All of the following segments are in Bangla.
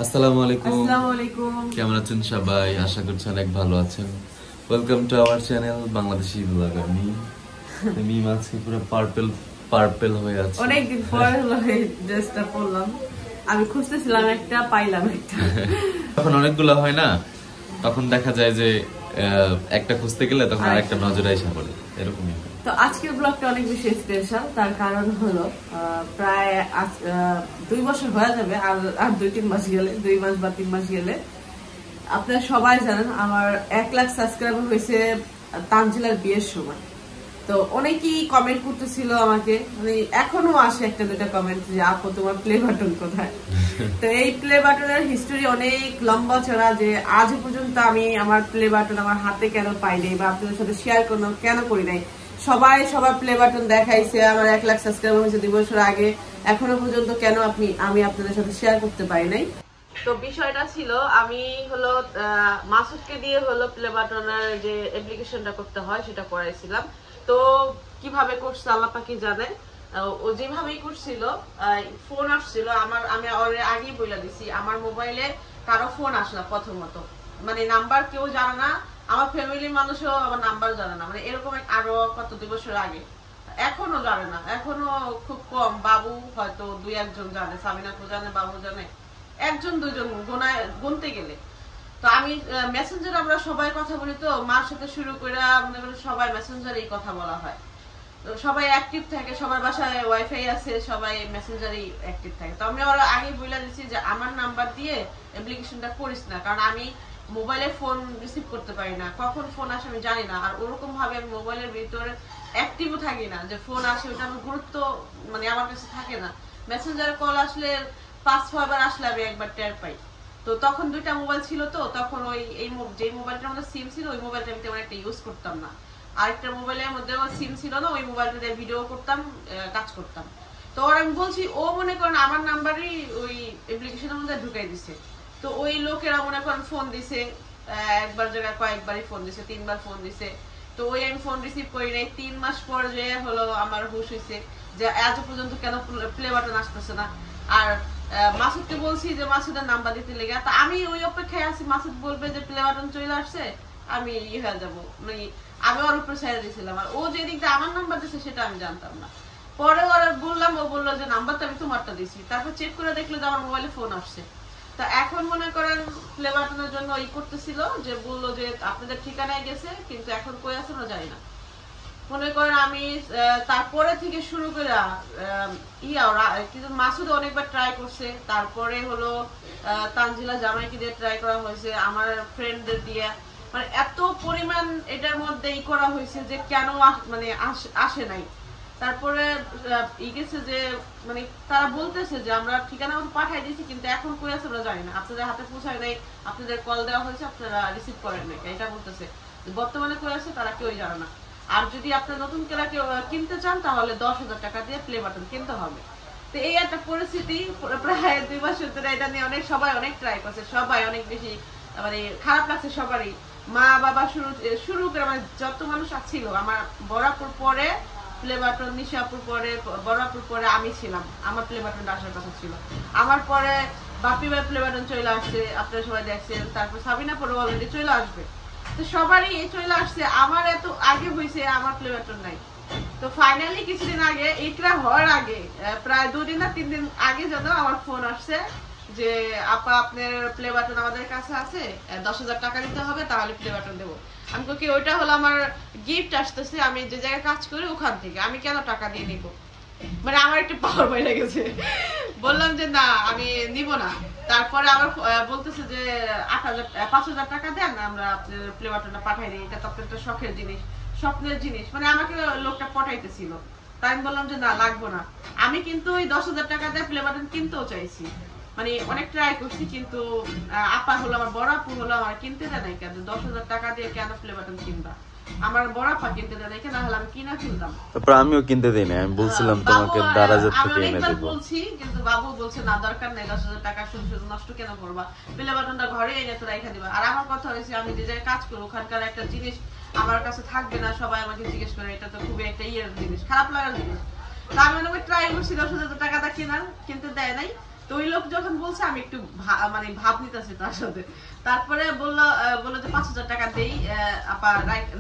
আসসালামু আলাইকুম। আসসালামু আলাইকুম। কেমন আছেন সবাই? আশা করছি অনেক ভালো আছেন। Welcome to our channel Bangladeshi blogger. আমি আজকে পুরো পার্পল হয়ে আছে। অনেকদিন পর হলো এই ড্রেসটা পরলাম। আমি খুঁজতেছিলাম একটা, পাইলাম একটা। তখন অনেকগুলো হয় না, তখন দেখা যায় যে একটা খুঁজতে গেলে তখন আরেকটা নজরে এসে পড়ে, এরকমই। তো আজকের ব্লগটা অনেক বেশি স্পেশাল। তার কারণ হলো প্রায় 2 বছর হয়ে যাবে, আর 2-3 মাস গেলে, 2 মাস বা 3 মাস গেলে আপনারা সবাই জানেন আমার 1 লাখ সাবস্ক্রাইবার হয়েছে তানজিলার বিয়ের সময়। তো অনেকেই কমেন্ট করতেছিল আমাকে, মানে এখনো আসে একটা দুটা কমেন্ট যে আপু তোমার প্লে বাটন কোথায়। তো এই প্লে বাটনের হিস্টোরি অনেক লম্বা চড়া, যে আজ পর্যন্ত আমি আমার প্লে বাটন আমার হাতে কেন পাই নাই বা আপনাদের সাথে শেয়ার কেন করি নাই। সবাই সবার প্লে বাটন দেখাইছে, আমার 1 লাখ সাবস্ক্রাইবার হয়েছে 2 বছর আগে, এখনো পর্যন্ত কেন আমি আপনাদের সাথে শেয়ার করতে পারি নাই। তো বিষয়টা ছিল, আমি হলো মাসুদকে দিয়ে হলো প্লে বাটনের যে অ্যাপ্লিকেশনটা করতে হয় সেটা করাইছিলাম। তো কিভাবে করছে আল্লাহ পাকি জানে। ও যেভাবেই করছিল, ফোন আসছিল আমি আগেই বলে দিছি আমার মোবাইলে কারো ফোন আসে না প্রথমত, মানে নাম্বার কেউ জানে না, আমার ফ্যামিলির মানুষও আমার নাম্বার জানে না, মানে এরকম আরো কত 2 বছর আগে। এখনো জানে না, এখনো খুব কম, বাবু হয়তো 2-1 জন জানে, সাবিনা আপু জানে, বাবু জানে, 1-2 জন গুনতে গেলে। তো আমি মেসেঞ্জার, আমরা সবাই কথা বলি, তো মার সাথে শুরু করে মনে করেন সবাই মেসেঞ্জারেই কথা বলা হয়। তো সবাই অ্যাক্টিভ থাকে, সবার বাসায় ওয়াইফাই আছে, সবাই মেসেঞ্জারেই অ্যাক্টিভ থাকে। তো আমি ওরা আগে বলে দিচ্ছি যে আমার নাম্বার দিয়ে অ্যাপ্লিকেশনটা করিস না, কারণ আমি মোবাইলে ফোন রিসিভ করতে পারি না, কখন ফোন আসে আমি জানি না, আর ওরকম ভাবে আমি মোবাইলের ভিতরে অ্যাক্টিভও থাকি না যে ফোন আসে ওটা আমার গুরুত্ব মানে আমার কাছে থাকে না। মেসেঞ্জারে কল আসলে 5-6 বার আসলে আমি একবার টের পাই। তো তখন 2টা মোবাইল ছিল, তো তখন যে মোবাইলটার মধ্যে সিম ছিল ওই মোবাইলটা আমি তেমন একটা ইউজ করতাম না, আরেকটা মোবাইলের মধ্যে সিম ছিল না, ওই মোবাইলটা দিয়ে ভিডিও করতাম, কাজ করতাম। তো ওর আমি বলছি, ও মনে করেন আমার নাম্বারই ওই অ্যাপ্লিকেশনের মধ্যে ঢুকাই দিছে। তো ওই লোকেরা মনে করেন ফোন দিছে, একবার জায়গায় কয়েকবারই ফোন দিছে, 3 বার ফোন দিছে। তো ওই আমি ফোন রিসিভ করি নাই। 3 মাস পর যে হলো আমার হুশ হয়েছে যে এত পর্যন্ত কেন প্লে বাটন আসতেছে না। আর মাসুদকে বলছি যে মাসুদের নাম্বার দিতে লেগে, তা আমি ওই অপেক্ষায় আছি মাসুদ বলবে যে প্লে বাটন চলে আসছে, আমি হয়ে যাবো, মানে আমি ওর উপরে ছেড়ে দিয়েছিলাম। আর ও যে দিকটা আমার নাম্বার দিচ্ছে সেটা আমি জানতাম না। পরে ওরা বললাম, ও বললো যে নাম্বারটা আমি তোমারটা দিছি, তারপর চেক করে দেখলো যে আমার মোবাইলে ফোন আসছে। তা এখন মনে করেন প্লে বাটনের জন্য করতেছিল, যে বললো যে আপনাদের ঠিকানায় গেছে, কিন্তু এখন কই আছে না জানি না। মনে করেন আমি তারপরে থেকে শুরু করে কিন্তু মাসুদ অনেকবার ট্রাই করছে, তারপরে হলো তানজিলা জামাইকে দিয়ে ট্রাই করা হয়েছে, আমার ফ্রেন্ডদের দিয়ে, মানে এত পরিমাণ এটার মধ্যে করা হয়েছে যে কেন মানে আসে নাই। তারপরে গেছে যে মানে তারা বলতেছে যে আমরা ঠিকানা মতো পাঠাই দিয়েছি, কিন্তু এখন কই আছে আমরা জানি না, আপনাদের হাতে পৌঁছায় নাই, আপনাদের কল দেওয়া হয়েছে, আপনারা রিসিভ করেন নাই, এটা বলতেছে। বর্তমানে কই আছে তারা কেউই জানে না। আর যদি আপনার নতুন কেনা কেউ কিনতে চান তাহলে 10,000 টাকা দিয়ে প্লে বাটন কিনতে হবে। তো এই একটা পরিস্থিতি, প্রায় 2 মাস ধরে এটা নিয়ে সবাই অনেক ট্রাই করছে, সবাই অনেক বেশি মানে খারাপ লাগছে সবারই। মা বাবা শুরু করে মানে যত মানুষ ছিল, আমার বড়াপুর পরে প্লে বাটন, নিশাপুর পরে, বড়াপুর পরে আমি ছিলাম, আমার প্লে বাটনটা আসার কথা ছিল। আমার পরে বাপি ভাই প্লে বাটন চলে আসছে, আপনারা সবাই দেখছেন। তারপর সাবিনা পরে অলরেডি চলে আসবে। তো সবারই চলে আসছে, আমার এত আগে হয়েছে, আমার প্লে বাটন নাই। তো ফাইনালি কিছুদিন আগে, এটা হওয়ার আগে প্রায় 2 দিন না 3 দিন আগে যেন আমার ফোন আসছে যে আপা আপনার প্লে বাটন আমাদের কাছে আছে, 10,000 টাকা দিতে হবে, তাহলে প্লে বাটন দেবো। আমি কি ওইটা হলো আমার গিফট আসতেছে, আমি যে জায়গায় কাজ করি ওখান থেকে, আমি কেন টাকা দিয়ে নিবো, মানে আমার একটু পাওয়ার ভয় লেগেছে। বললাম যে না আমি নিব না। তারপরে আবার বলতেছে যে 5,000 টাকা দেন, আমরা আপনার প্লে বাটনটা পাঠাই দিই, এটা তো আপনার শখের জিনিস, স্বপ্নের জিনিস, মানে আমাকে লোকটা পটাইতেছিল। তাই আমি বললাম যে না লাগবো না। আমি কিন্তু ওই 10,000 টাকা দিয়ে প্লে বাটন কিনতেও চাইছি, মানে অনেক ট্রাই করছি, কিন্তু আপা হলো আমার বড় আপু হলো আমার কিনতে দেয় নাই। কেন 10,000 টাকা দিয়ে কেন প্লে বাটন কিনবা, আমার বড় আপা কিনতে দেয় নাই, কেন হলে আমি কিনা ফেলতাম। তারপর আমিও কিনতে দেই না, আমি বলছিলাম তোমাকে দারাজের থেকে এনে দেব, বলছি, কিন্তু বাবু বলছে না দরকার নেই, 10,000 টাকা শুধু শুধু নষ্ট কেন করবা, প্লে বাটনটা ঘরে এনে তো রেখে দিবা। আর আমার কথা হয়েছে, আমি যে জায়গায় কাজ করি ওখানকার একটা জিনিস আমার কাছে থাকবে না, সবাই আমাকে জিজ্ঞেস করে, এটা তো খুবই একটা জিনিস, খারাপ লাগার জিনিস। তা আমি ট্রাই করছি 10,000 টাকাটা কিনতে দেয় নাই। তো ওই লোক যখন বলছে আমি একটু মানে ভাব নিতেছি তার সাথে। তারপরে বললো যে 5,000 টাকা দেই আপা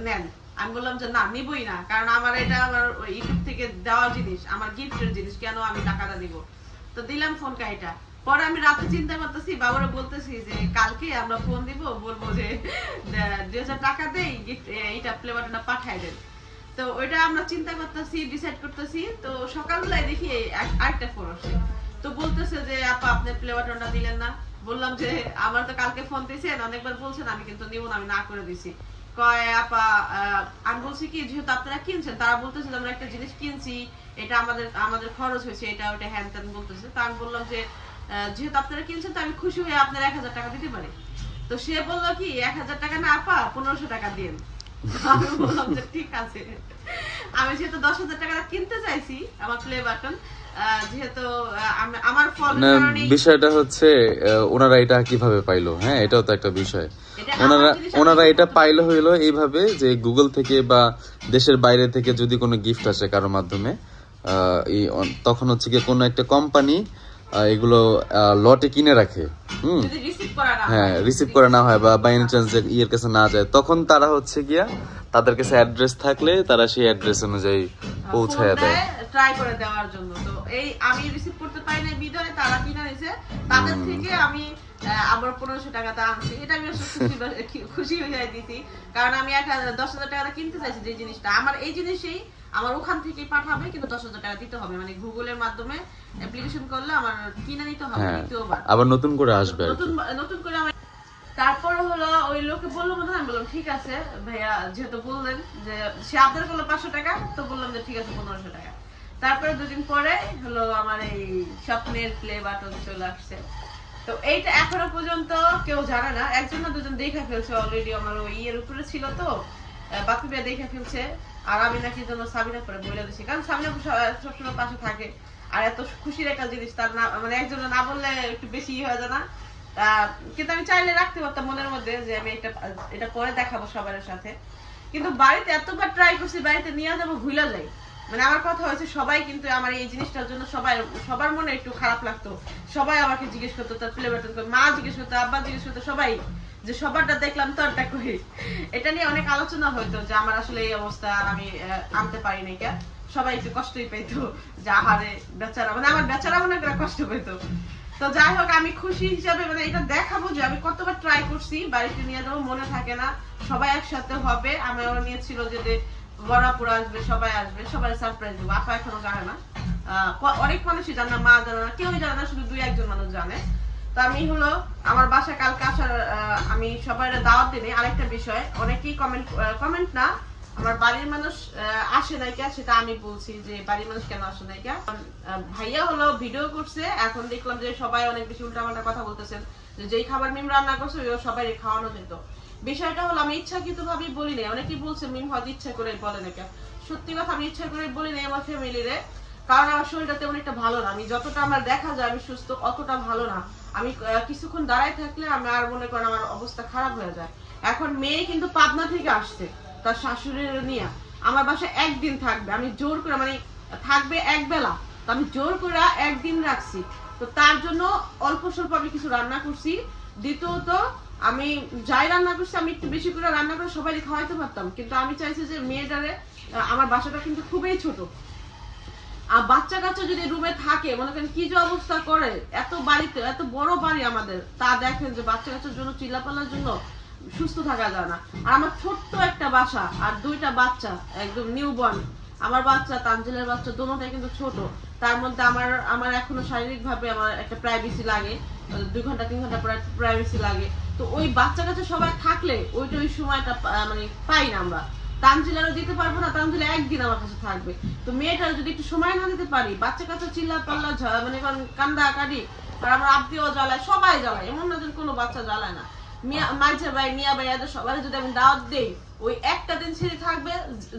নেন। আমি বললাম যে না, নিবই না, কারণ আমার এটা আমার ইউটিউব থেকে দেওয়া জিনিস, আমার গিফটের জিনিস, কেন আমি টাকাটা দিব। তো দিলাম ফোন কাইটা। পরে আমি রাতে চিন্তা করতেছি, বাবারে বলতেছি যে কালকে আমরা ফোন দিব, বলবো যে 2,000 টাকা দেই, গিফট এইটা প্লে বাটনটা পাঠাই দেন। তো ওইটা আমরা চিন্তা করতেছি, ডিসাইড করতেছি। তো সকালবেলায় দেখি আরেকটা ফোন আসছে। তো বলতেছে যে আপা আপনি প্লে বাটনটা দিলেন না। বললাম যে আমার তো কালকে ফোন দিয়েছেন, অনেকবার বলছেন, আমি কিন্তু নিব না, আমি না করে দিছি। কয় আপা আমি বলছি কি, যেহেতু আপনারা কিনছেন, তারা বলতেছে যে আমরা একটা জিনিস কিনছি, এটা আমাদের খরচ হয়েছে, এটা ওটা হ্যান ত্যান বলতেছে। তো আমি বললাম যে যেহেতু আপনারা কিনছেন, তো আমি খুশি হয়ে আপনার 1,000 টাকা দিতে পারি। তো সে বললো কি 1,000 টাকা না আপা 1,500 টাকা দিন। আমি বললাম যে ঠিক আছে। আমি যেহেতু 10,000 টাকা কিনতে চাইছি আমার প্লে বাটন, যেহেতু আমার বিষয়টা হচ্ছে ওনারা এটা কিভাবে পাইলো, হ্যাঁ এটাও তো একটা বিষয়। ওনারা এটা পাইলো হইলো এইভাবে যে গুগল থেকে বা দেশের বাইরে থেকে যদি কোনো গিফট আসে কারোর মাধ্যমে, তখন হচ্ছে কি কোনো একটা কোম্পানি এগুলো লটে কিনে রাখে, হ্যাঁ রিসিভ করা না হয় বা বাই এনি চান্স ইয়ের কাছে না যায়, তখন তারা হচ্ছে গিয়া তাদের কাছে অ্যাড্রেস থাকলে তারা সেই অ্যাড্রেস অনুযায়ী পৌঁছায় দেয় ট্রাই করে দেওয়ার জন্য। তো এই আমি রিসিভ করতে পারি না বিদায়, তারা কিনে নিয়েছে, তাদের থেকে আমি আবার 1,500 টাকাটা আনছি। এটা আমি খুশি হয়ে দিছি, কারণ আমি 10,000 টাকা কিনতে চাইছি যে জিনিসটা আমার, এই জিনিসই আমার ওখান থেকে পাঠাবে, কিন্তু 10,000 টাকা দিতে হবে, মানে গুগলের মাধ্যমে অ্যাপ্লিকেশন করলে আমার কিনে নিতে হবে, দ্বিতীয়বার আবার নতুন করে আসবে, নতুন করে আমার। তারপর হলো ওই লোকে বললো মনে হয়, আমি বললাম ঠিক আছে ভাইয়া, যেহেতু বললেন যে সে আবদার করলো 500 টাকা, তো বললাম যে ঠিক আছে 1,500 টাকা। তারপরে 2 দিন পরে হলো আমার এই স্বপ্নের প্লে বাটন চলে আসছে। তো এইটা এখনো পর্যন্ত কেউ জানে না, একজন না দুজন দেখে ফেলছে অলরেডি, আমার ওই ইয়ের উপরে ছিল তো, বাপি ভাইয়া দেখে ফেলছে। আর আমি নাকি জন্য সাবিনা করে বলে দিচ্ছি, কারণ সাবিনা সবসময় পাশে থাকে, আর এত খুশির একটা জিনিস তার না, মানে একজনে না বললে একটু বেশি হয়ে যায় না। কিন্তু আমি চাইলে রাখতে পারতাম মনের মধ্যে যে আমি এটা পরে দেখাবো সবার সাথে, কিন্তু বাড়িতে এতবার ট্রাই করছি, বাড়িতে নিয়ে যাবো ভুলে যাই। মানে আমার কথা হয়েছে, সবাই কিন্তু আমার এই জিনিসটার জন্য সবার মনে একটু খারাপ লাগতো, সবাই আমাকে জিজ্ঞেস করতো তার প্লে বাটন, মা জিজ্ঞেস করতো, আব্বা জিজ্ঞেস করতো, সবাই যে সবারটা দেখলাম তোরটা কই। এটা নিয়ে অনেক আলোচনা হইতো যে আমার আসলে এই অবস্থা, আমি আনতে পারি নাই কে, সবাই একটু কষ্টই পেতো যে আহারে বেচারা, মানে আমার বেচারা মনে করে কষ্ট পেতো। তো যাই হোক, আমি খুশি হিসাবে মানে এটা দেখাবো যে আমি কতবার ট্রাই করছি, বাড়িতে নিয়ে যাবো, মনে থাকে না, সবাই একসাথে হবে। আমার নিয়েছিল যে বড়াপুরা আসবে, সবাই আসবে, সবাই সারপ্রাইজ দেবো। আপা এখনো জানে না, অনেক মানুষই জানে না, মা জানে না, কেউই জানে না, শুধু 2-1 মানুষ জানে। তো আমি হলো আমার বাসায় কালকে আসার, আমি সবাই দাওয়াত দিনে। আরেকটা বিষয়, অনেকেই কমেন্ট না, আমার বাড়ির মানুষ আসে নাই কে, সেটা আমি বলছি যে বাড়ির মানুষ কেন আসে নাই কে। ভাইয়া হলো ভিডিও করছে, এখন দেখলাম যে সবাই অনেক বেশি উল্টাপাল্টা কথা বলতেছেন, যে যেই খাবার মিম রান্না করছে ওই সবাই খাওয়ানো যেত। বিষয়টা হলো আমি ইচ্ছাকৃত ভাবেই বলি নাই, অনেকেই বলছে মিম হয়তো ইচ্ছা করে বলে না কে, সত্যি কথা আমি ইচ্ছা করে বলি নাই আমার ফ্যামিলিরে, কারণ আমার শরীরটা তেমন একটা ভালো না, আমি যতটা আমার দেখা যায় আমি সুস্থ, অতটা ভালো না। আমি কিছুক্ষণ দাঁড়ায় থাকলে আমি আর মনে করেন আমার অবস্থা খারাপ হয়ে যায়। এখন মেয়ে কিন্তু পাবনা থেকে আসছে তার শাশুড়ির নিয়ে, আমার বাসায় 1 দিন থাকবে, আমি জোর করে, মানে থাকবে 1 বেলা, তো আমি জোর করে 1 দিন রাখছি। তো তার জন্য অল্প স্বল্প আমি কিছু রান্না করছি। দ্বিতীয়ত আমি যাই রান্না করছি আমি একটু বেশি করে রান্না করে সবাই খাওয়াইতে পারতাম, কিন্তু আমি চাইছি যে মেয়েটারে, আমার বাসাটা কিন্তু খুবই ছোট, আর বাচ্চা কাচ্চা যদি রুমে থাকে মনে করেন কি যে অবস্থা করে, এত বাড়িতে, এত বড় বাড়ি আমাদের, তা দেখেন যে বাচ্চা কাচ্চার জন্য চিল্লাপাল্লার জন্য সুস্থ থাকা যায় না। আর আমার ছোট্ট একটা বাসা, আর 2টা বাচ্চা একদম নিউবর্ন, আমার বাচ্চা তানজিলের বাচ্চা দোনোটাই কিন্তু ছোট, তার মধ্যে আমার এখনো শারীরিক ভাবে আমার একটা প্রাইভেসি লাগে, 2 ঘন্টা 3 ঘন্টা প্রাইভেসি লাগে। তো ওই বাচ্চা কাচ্চা সবাই থাকলে ওই সময়টা মানে পাই না আমরা। তানজিলারও দিতে পারবো না, তানজিলা 1 দিন আমার কাছে থাকবে। তো মেয়েটার যদি একটু সময় না দিতে পারি, বাচ্চা কাচ্চা চিল্লা পাল্লা মানে কান্দা কাটি, আর আমার আত্মীয় জ্বালায়, সবাই জ্বালায়, এমন না যে কোনো বাচ্চা জ্বালায় না, মাঝে ভাই মিয়া ভাই এদের সবাই যদি আমি দাওয়াত দেই, ওই একটা দিন ছেড়ে থাকবে,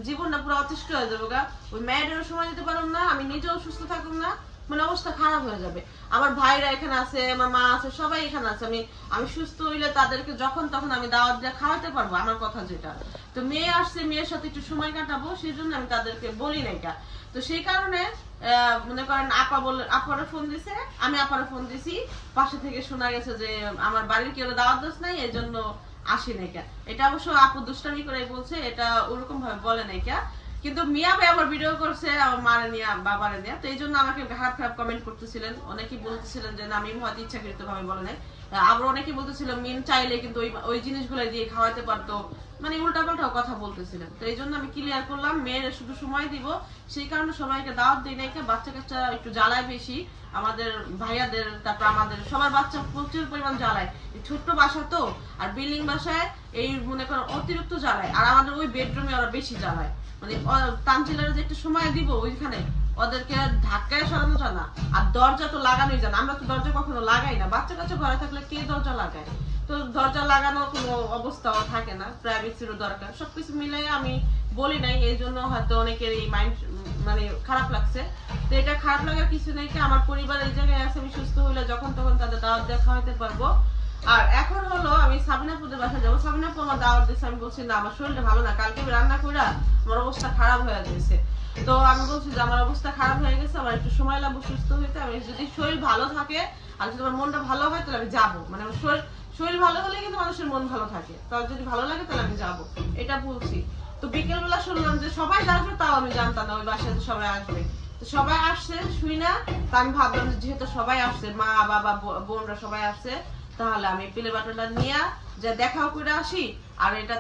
জীবনটা পুরো অতিষ্ঠ হয়ে যাবে গা। ওই মেয়েটারও সময় দিতে পারবো না, আমি নিজেও সুস্থ থাকুন না, মানে অবস্থা খারাপ হয়ে যাবে। আমার ভাইরা এখানে আছে, আমার মা আছে, সবাই এখানে আছে। আমি সুস্থ হইলে তাদেরকে যখন তখন আমি দাওয়াত দিয়ে খাওয়াতে পারবো, আমার কথা যেটা। তো মেয়ে আসছে, মেয়ের সাথে একটু সময় কাটাবো, সেই জন্য আমি তাদেরকে বলি না এটা। তো সেই কারণে মনে করেন আপারা ফোন দিছে, আমি আপারা ফোন দিছি, পাশে থেকে শোনা গেছে যে আমার বাড়ির কেউ দাওয়াত দোষ নাই, এই জন্য আসি নাই। এটা অবশ্য আপু দুষ্টামি করে বলছে, এটা ওরকম ভাবে বলে নাই। কিন্তু মিয়া ভাই আমার ভিডিও করছে আমার মারে নিয়ে, বাবারে নিয়ে, তো এই জন্য আমাকে খারাপ খারাপ কমেন্ট করতেছিলেন। অনেকেই বলতেছিলেন যে না, মিম হয়তো ইচ্ছাকৃত ভাবে বলে নাই। আবার অনেকেই বলতেছিল মিম চাইলে কিন্তু ওই জিনিসগুলো দিয়ে খাওয়াতে পারতো, মানে উল্টাপাল্টা কথা বলতেছিলেন। তো এই জন্য আমি ক্লিয়ার করলাম, মেয়ের শুধু সময় দিব, সেই কারণে সবাইকে দাওয়াত দিই নাই। বাচ্চা কাচ্চা একটু জ্বালায় বেশি, আমাদের ভাইয়াদের, তারপর আমাদের সবার বাচ্চা প্রচুর পরিমাণ জ্বালায়। ছোট্ট বাসা তো, আর বিল্ডিং বাসায় এই মনে করেন অতিরিক্ত জ্বালায়। আর আমাদের ওই বেডরুমে ওরা বেশি জ্বালায়, মানে তানজিলার যে একটা সময় দিব ওইখানে ওদেরকে ধাক্কায় সরানো যায় না। আর দরজা তো লাগানোই যায় না, আমরা তো দরজা কখনো লাগাই না। বাচ্চা কাচ্চা ঘরে থাকলে কে দরজা লাগায়? তো দরজা লাগানোর কোনো অবস্থাও থাকে না, প্রাইভেসিরও দরকার। সবকিছু মিলে আমি বলি নাই, এই জন্য হয়তো অনেকের এই মাইন্ড মানে খারাপ লাগছে। তো এটা খারাপ লাগার কিছু নেই, আমার পরিবার এই জায়গায় আছে, আমি সুস্থ হইলে যখন তখন তাদের দাওয়াত দিয়ে খাওয়াতে পারবো। আর এখন হলো আমি সাবিনাপুদের বাসায় যাবো। সাবিনাপু আমার দাওয়াত দিচ্ছে, আমি বলছি না আমার শরীরটা ভালো না, কালকে আমি রান্না করে আমার অবস্থা খারাপ হয়ে গেছে। তো আমি বলছি যে আমার অবস্থা খারাপ হয়ে গেছে, আমার একটু সময় লাগবে সুস্থ হইতে। আমি যদি শরীর ভালো থাকে আর যদি আমার মনটা ভালো হয় তাহলে আমি যাবো। মানে আমার শরীর ভালো হলে কিন্তু মানুষের মন ভালো থাকে, তাহলে যদি ভালো লাগে তাহলে আমি যাবো, এটা বলছি। তো বিকেলবেলা শুনলাম যে সবাই আসবে, তাও আমি জানতাম না ওই বাসায় সবাই আসবে। তো সবাই আসছে শুই না, তো আমি ভাবলাম যে যেহেতু সবাই আসছে, মা বাবা বোনরা সবাই আসছে, তাহলে আমি পিলে বাটনটা নিয়ে যে দেখাও করে আসি। আর এটা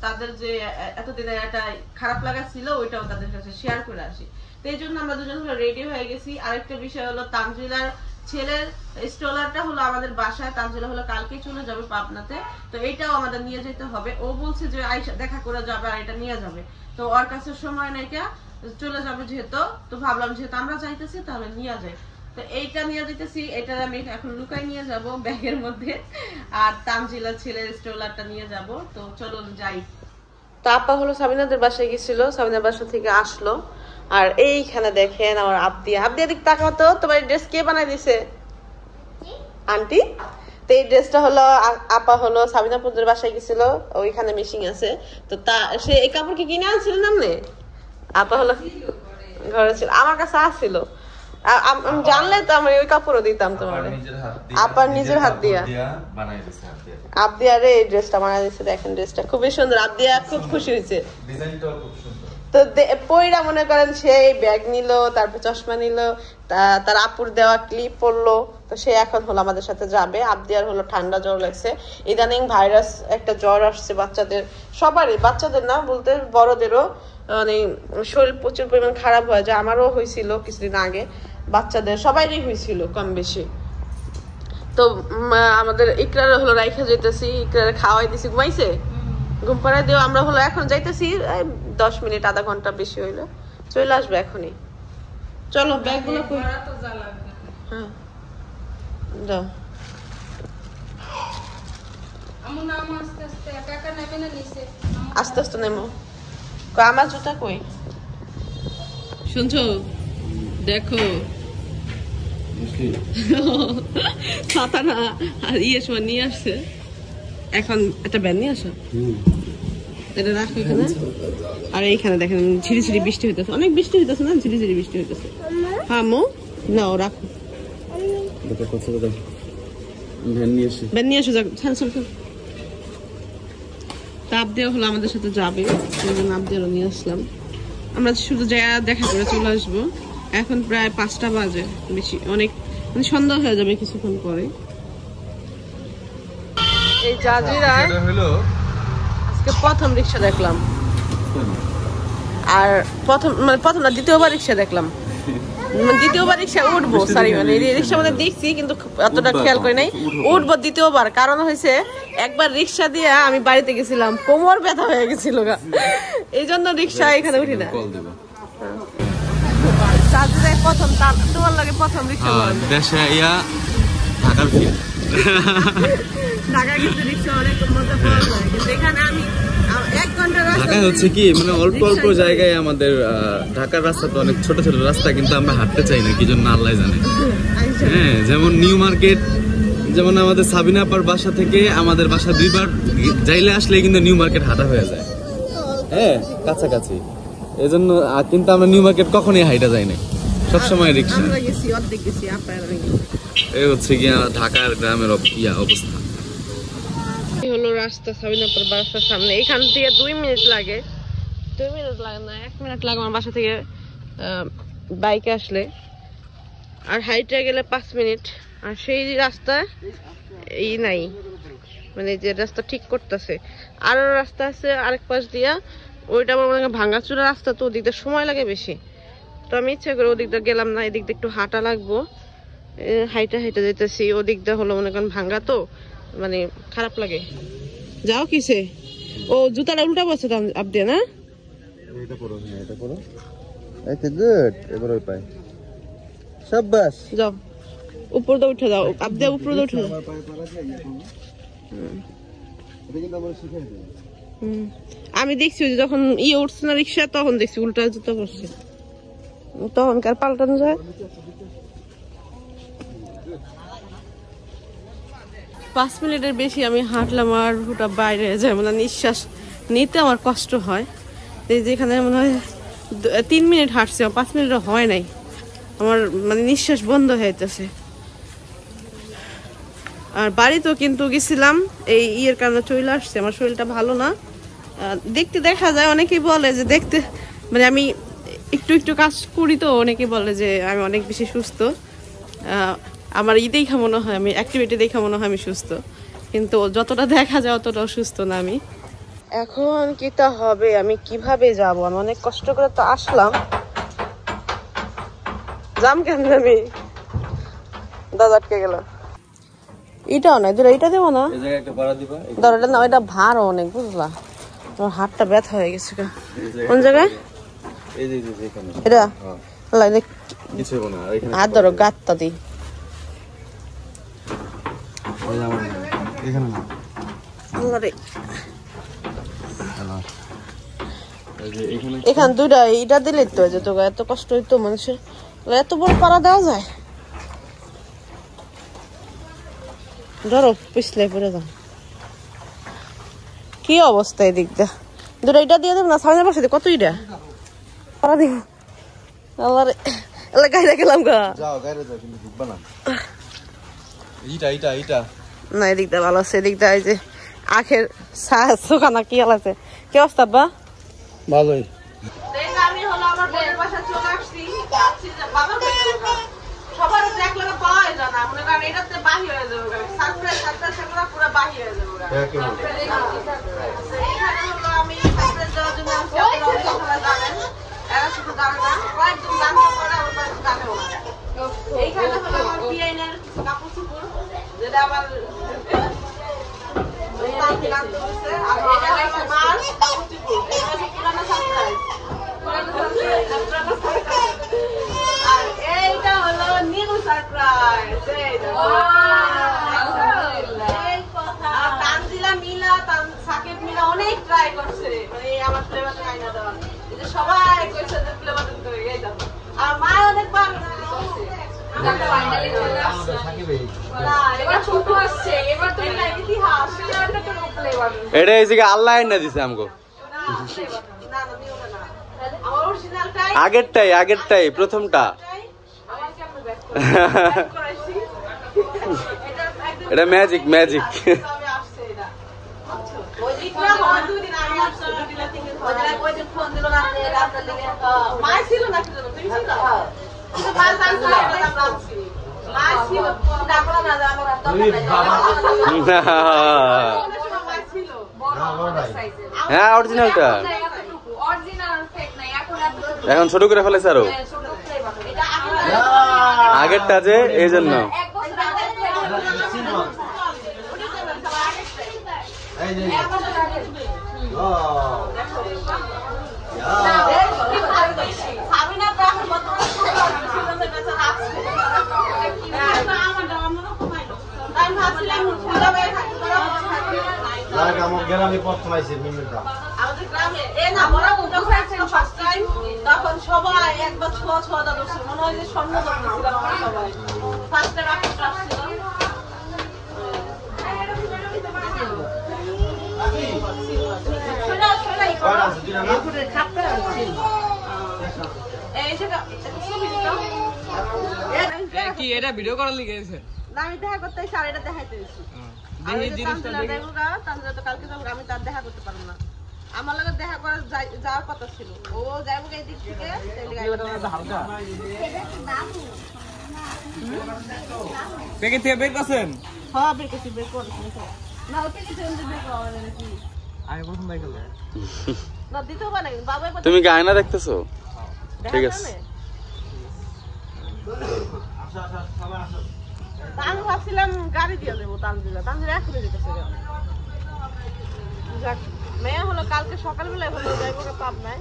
তাদের যে এতদিনে একটা খারাপ লাগা ছিল ওইটাও তাদের কাছে শেয়ার করে আসি। তো এই জন্য আমরা দুজন রেডি হয়ে গেছি। আরেকটা বিষয় হলো তানজিলার ছেলের স্ট্রলারটা হলো আমাদের বাসায়, তানজিলা হলো কালকে চলে যাবে পাবনাতে, তো এইটাও আমাদের নিয়ে যেতে হবে। ও বলছে যে আইসা দেখা করে যাবে আর এটা নিয়ে যাবে, তো ওর কাছে সময় নেই, চলে যাবে যেহেতু। তো ভাবলাম যেহেতু আমরা যাইতেছি তাহলে নিয়ে যাই। তো এইটা নিয়ে যেতেছি, এটা আমি এখন লুকাই নিয়ে যাব ব্যাগের মধ্যে, আর তানজিলা ছেলের স্ট্রলারটা নিয়ে যাব। তো চলো যাই। তা আপা হলো সাবিনাদের বাসায় গেছিল, সাবিনার বাসা থেকে আসলো। আর এইখানে দেখেন আমার আবদিয়া দিক তাকাও তো, তোমার ড্রেস কে বানাই দিছে? আন্টি। তো এই ড্রেসটা হলো আপা হলো সাবিনাপুদের বাসায় গেছিল, ওইখানে মিশিং আছে। তো সে এই কাপড় কি কিনে আনছিল নামনে? আপা হলো ঘরে ছিল, আমার কাছে আসছিল, জানলে তো আমি ওই কাপড়ও দিতাম তোমার। আপার নিজের হাত দিয়া আবদিয়ারে এই ড্রেসটা বানাই দিচ্ছে। দেখেন ড্রেসটা খুবই সুন্দর, আবদিয়া খুব খুশি হয়েছে। তো পয়রা মনে করেন সে ব্যাগ নিল, তারপর চশমা নিল, তার আপুর দেওয়া ক্লিপ পরলো। তো সে এখন হলো আমাদের সাথে যাবে। আবদিয়ার হলো ঠান্ডা জ্বর লাগছে, ইদানিং ভাইরাস একটা জ্বর আসছে বাচ্চাদের, সবারই, বাচ্চাদের না বলতে বড়দেরও, মানে শরীর প্রচুর পরিমাণ খারাপ হয়ে যায়। আমারও হয়েছিল কিছুদিন আগে, বাচ্চাদের সবাইরই হয়েছিল কম বেশি। তো আমাদের ইকরার হলো রাইখা যেতেছি, ইকরার খাওয়াই দিছি, ঘুমাইছে, ঘুম পাড়াই দিও। আমরা হলো এখন যাইতেছি 10 মিনিট আধা ঘন্টা বেশি হইলো, চলে আসবে এখনই। চলো ব্যাগগুলো হ্যাঁ যাও। আস্তে আস্তে নেমো। আমার জুতা কই শুনছো? দেখো ছাতা না আর সময় নিয়ে আসছে, এখন একটা ব্যাগ নিয়ে আসো, এটা রাখো এখানে। আর এইখানে দেখেন ঝিরি ঝিরি বৃষ্টি হইতেছে, অনেক বৃষ্টি হইতেছে না, ঝিরি ঝিরি বৃষ্টি হইতেছে। হ্যাঁ মো নাও রাখো, ব্যাগ নিয়ে আসো। তাপ দেওয়া হলো আমাদের সাথে যাবে, সেই জন্য আবদিয়ারও নিয়ে আসলাম। আমরা শুধু জায়গা দেখা করে চলে আসবো। এখন প্রায় 5টা বাজে, বেশি অনেক মানে সন্ধ্যা হয়ে যাবে কিছুক্ষণ পরে। এই জাজিরায় আজকে প্রথম রিক্সা দেখলাম, আর প্রথম না দ্বিতীয়বার রিক্সা দেখলাম, দ্বিতীয়বার রিক্সা উঠবো, সরি মানে রিক্সা মধ্যে দেখছি কিন্তু অতটা খেয়াল করি নাই, উঠবো দ্বিতীয়বার। কারণ হয়েছে একবার রিক্সা দিয়ে আমি বাড়িতে গেছিলাম, কোমর ব্যথা হয়ে গেছিল, এই জন্য রিক্সা এখানে উঠি না। প্রথম তোমার লাগে প্রথম রিক্সা ঢাকা গেছে রিক্সা, অনেক মজা পাওয়া যায়। কিন্তু এখানে আমি 1 ঘন্টা রাস্তা ঢাকা হচ্ছে কি মানে অল্প অল্প জায়গায় আমাদের ঢাকার রাস্তা তো অনেক ছোট ছোট রাস্তা, কিন্তু আমরা হাঁটতে চাই না, কি জন্য আল্লাহ জানে। হ্যাঁ, যেমন নিউ মার্কেট, যেমন আমাদের সাবিনা আপার বাসা থেকে আমাদের বাসা 2 বার যাইলে আসলে কিন্তু নিউ মার্কেট হাঁটা হয়ে যায়। হ্যাঁ, কাছাকাছি। এজন্য কিন্তু আমরা নিউ মার্কেট কখনোই হাইটা যাই না, সবসময় রিক্সা। আমরা গেছি, অর্ধেক গেছি, আপনারা গেছি। এই হচ্ছে কি ঢাকার গ্রামের অবস্থা। এই হলো রাস্তা সাবিনাপুর বাসার সামনে। এখান থেকে 2 মিনিট লাগে, 2 মিনিট লাগে না, 1 মিনিট লাগে আমার বাসা থেকে বাইকে আসলে, আর হাইটে গেলে 5 মিনিট। আর সেই রাস্তায় এই নাই, মানে যে রাস্তা ঠিক করতেছে, আরো রাস্তা আছে আরেক পাশ দিয়া, ওইটা আমার মনে হয় ভাঙাচুরা রাস্তা, তো ওদিকটা সময় লাগে বেশি। তো আমি ইচ্ছা করে ওদিকটা গেলাম না, এদিকটা একটু হাঁটা লাগবো, হাইটা হাইটা যেতেছি। ওদিকটা হলো মনে করেন ভাঙ্গা, তো মানে খারাপ লাগে। যাও কিসে? ও জুতাটা উল্টা বসে তো আপনি না? এটা করো, এটা করো। এই তো গুড। এবার ওই পায়। শাবাশ। যাও উপর দিয়ে উঠে যাও, আপনি উপর দিয়ে উঠে যাও। আমি দেখছি যখন উঠছে না রিক্সা, তখন দেখছি উল্টা জুতা পড়ছে, তখন কার পাল্টানো যায়। 5 মিনিটের বেশি আমি হাঁটলাম, আর ওটা বাইরে যায় মানে নিঃশ্বাস নিতে আমার কষ্ট হয়। এই যেখানে মনে হয় 3 মিনিট হাঁটছি, 5 মিনিটও হয় নাই, আমার মানে নিঃশ্বাস বন্ধ হয়ে যেতেছে। আর বাড়িতেও কিন্তু গেছিলাম, এই ইয়ের কারণে চলে আসছে, আমার শরীরটা ভালো না। দেখতে দেখা যায়, অনেকেই বলে যে দেখতে মানে আমি একটু একটু কাজ করি, তো অনেকেই বলে যে আমি অনেক বেশি সুস্থ। আমার দেখা মনে হয়, আমি অ্যাক্টিভিটি দেখা মনে হয় আমি সুস্থ, কিন্তু যতটা দেখা যায় অতটাও সুস্থ না আমি। এখন কিটা হবে, আমি কিভাবে যাব? আমি অনেক কষ্ট করে তো আসলাম, যাম কেন আমি? দাদা আটকে গেল। এটাও না, এটা দেবো না, এটা না, এটা ভারও অনেক, বুঝলা? আমার হাতটা ব্যথা হয়ে গেছে। কোন জায়গায় এটা? হাত ধরো, গাতটা দিই। এখান 2টা এটা দিলে তো যেত, এত কষ্ট হইতো মানুষের, এত বড় পাড়া দেওয়া যায়? ধরো পিছলে পড়ে যাও। কি অবস্থা এদিক দা? 2টা এটা দিয়ে দেব না, সামনে পাশে কত ইটা পাড়া দিব। আল্লাহ রে, আল্লাহ গাইরা গেলাম গা। যাও গাইরা যাও, কিন্তু ঢুকবা না। এইটা না, এদিক দা ভালো আছে। এদিক দা এই যে আখের সুখানা কি আছে, কি অবস্থা বা? ভালোই। আমি হলো আমার বোনের বাসা চলে আসছি, বাবার সবার একলা পাওয়া যায় না, মনে করেন এটাতে বাহি হয়ে যাবে, সাতটা পুরো বাহি হয়ে যাবে। এখানে হলো আমি সাতটা যাওয়ার জন্য জানেন, এরা শুধু জানে না, কয়েকজন জানতে পারে, আবার কয়েকজন জানেও না। এইখানে হলো আমার ডিআইনের কাপড় চুপড়, যেটা আমার জানতে হচ্ছে, আর এখানে মাছ কাপড় চুপড়, এটা হচ্ছে পুরানো সারপ্রাইজ। আর এইটা হলো নিউ সারপ্রাইজ। তানজিলা মিলা, সাকিব মিলা অনেক ট্রাই করছে, মানে আমার ফ্লেভার খাই না দেওয়ার, সবাই কইছে যে ফ্লেভার করে এই দাও, আর মা অনেকবার এটা এই যে আল্লাহ এনে দিছে আমগো। আগেরটাই প্রথমটা। এটা ম্যাজিক। হ্যাঁ, অরিজিনালটা এখন ছোট করে ফেলেছে আরো, আগেরটা যে এই জন্য। তখন সবাই একবার ছোঁয়া ছোঁয়া ধরছিল, মনে হয় যে স্বর্ণ ধরছিলাম আমরা সবাই। ফার্স্ট টাইম আসছিল। কি এটা ভিডিও করার লিগে আছে? আমি দেখা করতে এসে আর এটা দেখাইতে এসেছি। তানজিলা তো কালকে যাবো, আমি তার দেখা করতে পারবো না। আমার লগে দেখা করার যাওয়ার কথা ছিল, ও যাবো এই দিক থেকে। প্যাকেট থেকে বের করছেন? হ্যাঁ বের করছি, বের করছি না, ওটা কিছু বের করা নাকি আমি প্রথম দেখাল না দিতেও পারে বাবা। তুমি কি আয়না দেখতেছো? ঠিক আছে। আমি ভাবছিলাম গাড়ি দিয়ে দেবো তানজিলা, তানজিলা এখনই দিতেছে। যাক মেয়ে হলো কালকে সকালবেলায় হলো যাইবো পাব নাই।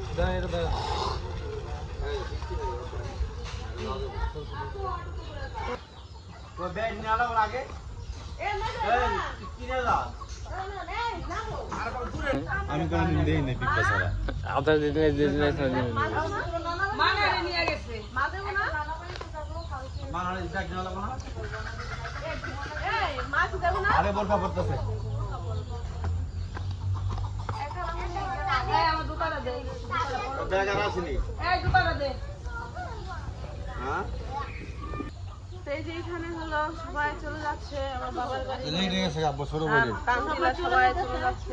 আমি কোনদিন দেই না পিপা ছাড়া। আধা দিন মানারে নিয়ে গেছে মা দেবো না, মানারে যাক না লাগো না। এই মা কি দেবো না? আরে বোরকা পড়তেছে। এই আমার দোকানে দে, জায়গা আসেনি। এই দোকানে দে। হ্যাঁ এই যে এখানে হলো সবাই চলে যাচ্ছে আমার বাবার বাড়ি। লেট হয়ে গেছে আব্বু শুরু করে। তানজিলা সবাই চলে যাচ্ছে।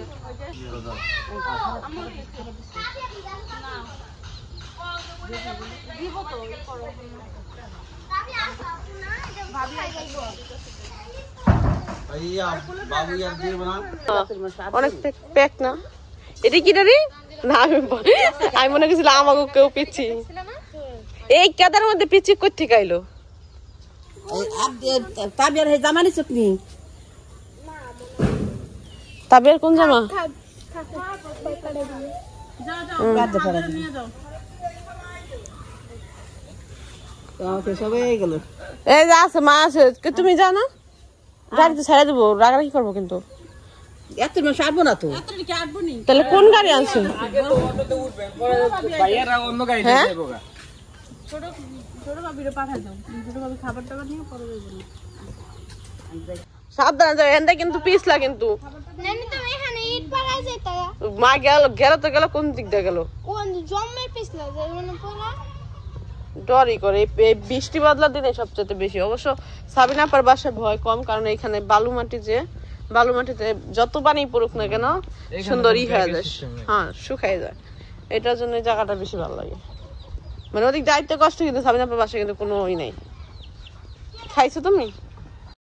দিব তো করো অনেক প্যাক না। এটা কি রে? না আমি মনে করছিলাম আমাকে কেউ পিচ্ছি, এই কেদার মধ্যে পিচ্ছি কই থেকে আইলো? তাবিয়ার হে জামানি চটনি। তাবিয়ার কোন জামা? সবাই গেল। এই যে আছে মা আছে, তুমি যাও না, গাড়িতে ছেড়ে দেবো, রাগারাগি করবো কিন্তু। এত মাস আসবো না তো। তাহলে কোন গাড়ি আনছো? ভাইয়ারা অন্য গাড়ি হ্যাঁ? যাবো গা। সাবধানে যাও, এখানটা কিন্তু পিছলা কিন্তু। নানি তো এখানে ইট পাড়ায় যেতে মা গেল গেল তো গেল, কোন দিক দিয়ে গেল? কোন জম্মের পিছলা যায় মানে পড়া ডরই করে এই বৃষ্টি বাদলার দিনে সবচেয়ে বেশি। অবশ্য সাবিনা আপার বাসায় ভয় কম, কারণ এখানে বালুমাটি, যে বালুমাটিতে যত পানি পড়ুক না কেন সুন্দরই হয়ে যায়, হ্যাঁ শুকাই যায়। এটার জন্য এই জায়গাটা বেশি ভালো লাগে। মানে ওদিক যাইতে কষ্ট, কিন্তু সাবিনা আপার বাসায় কিন্তু কোনো ই নাই। খাইছো তুমি?